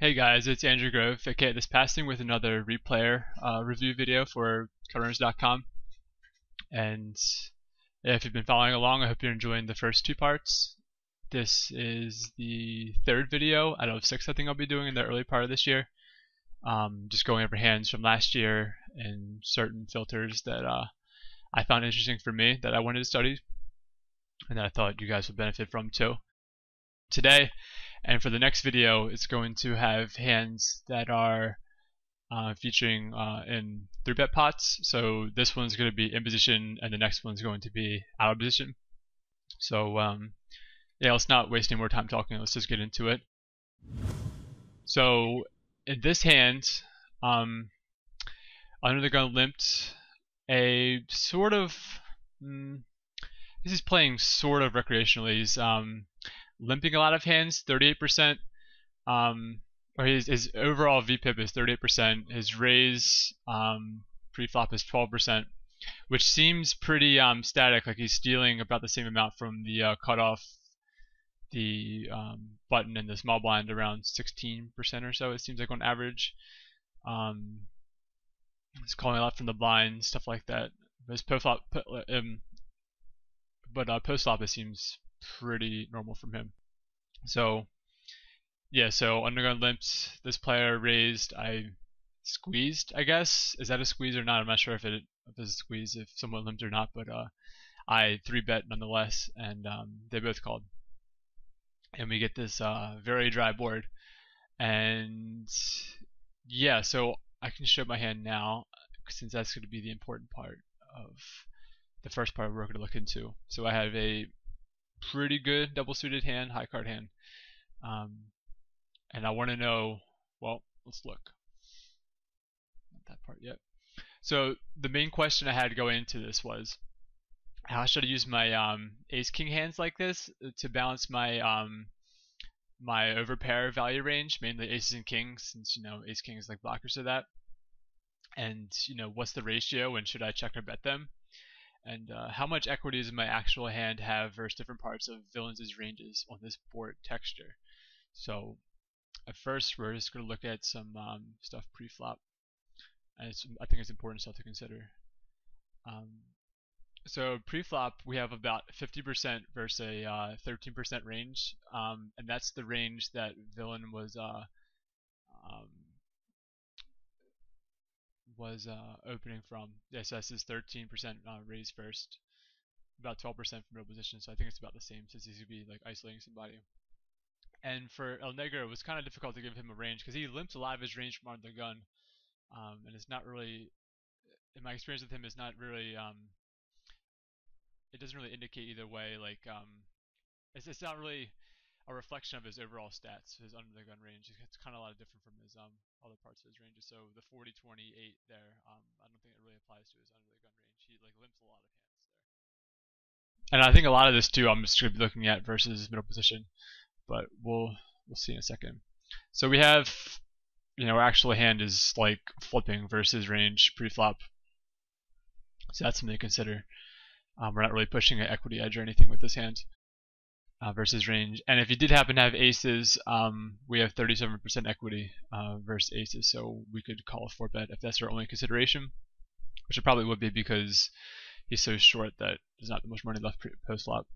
Hey guys, it's Andrew Grove, aka This Passing, with another replayer review video for CardRunners.com. And if you've been following along, I hope you're enjoying the first two parts. This is the third video out of 6 I think I'll be doing in the early part of this year. Just going over hands from last year and certain filters that I found interesting for me that I wanted to study and that I thought you guys would benefit from too. Today, and for the next video, it's going to have hands that are featuring in 3-bet pots. So this one's going to be in position, and the next one's going to be out of position. So yeah, let's not waste any more time talking. Let's just get into it. So in this hand, under the gun limped a sort of. This is playing sort of recreationally. He's limping a lot of hands, 38%. Or his overall VPIP is 38%. His raise pre-flop is 12%, which seems pretty static. Like he's stealing about the same amount from the cutoff, the button, and the small blind, around 16% or so. It seems like on average. He's calling a lot from the blind, stuff like that. His post-flop, post-flop, it seems pretty normal from him. So yeah, so undergun limped, this player raised, I squeezed, I guess. Is that a squeeze or not? I'm not sure if it's a squeeze, if someone limped or not, but I 3-bet nonetheless, and they both called. And we get this very dry board. And yeah, so I can show my hand now, since that's going to be the important part of the first part we're going to look into. So I have a pretty good double suited hand, high card hand, and I want to know, well, let's look. Not that part yet. So the main question I had going into this was, how should I use my ace king hands like this to balance my my overpair value range, mainly aces and kings, since ace king is like blockers to that, and what's the ratio, and should I check or bet them? And how much equity does my actual hand have versus different parts of villains' ranges on this board texture? So at first we're just going to look at some stuff pre-flop, and I think it's important stuff to consider. So pre-flop we have about 50% versus a 13% range, and that's the range that villain was opening from. Yes, this is 13% raise first, about 12% from middle position, so I think it's about the same, since he's going to be like isolating somebody. And for El Negro, it was kind of difficult to give him a range, because he limps a lot of his range from under the gun, and it's not really, in my experience with him, it's not really, it doesn't really indicate either way, like, it's not really a reflection of his overall stats, his under the gun range. It's kind of a lot different from his other parts of his ranges. So the 40-28 there, I don't think it really applies to his under the gun range. He like limps a lot of hands there. And I think a lot of this too, I'm just going to be looking at versus middle position, but we'll see in a second. So we have, our actual hand is like flipping versus range pre-flop. So that's something to consider. We're not really pushing an equity edge or anything with this hand. Versus range, and if you did happen to have aces, we have 37% equity versus aces, so we could call a 4-bet if that's our only consideration, which it probably would be because he's so short that there's not much money left post-flop.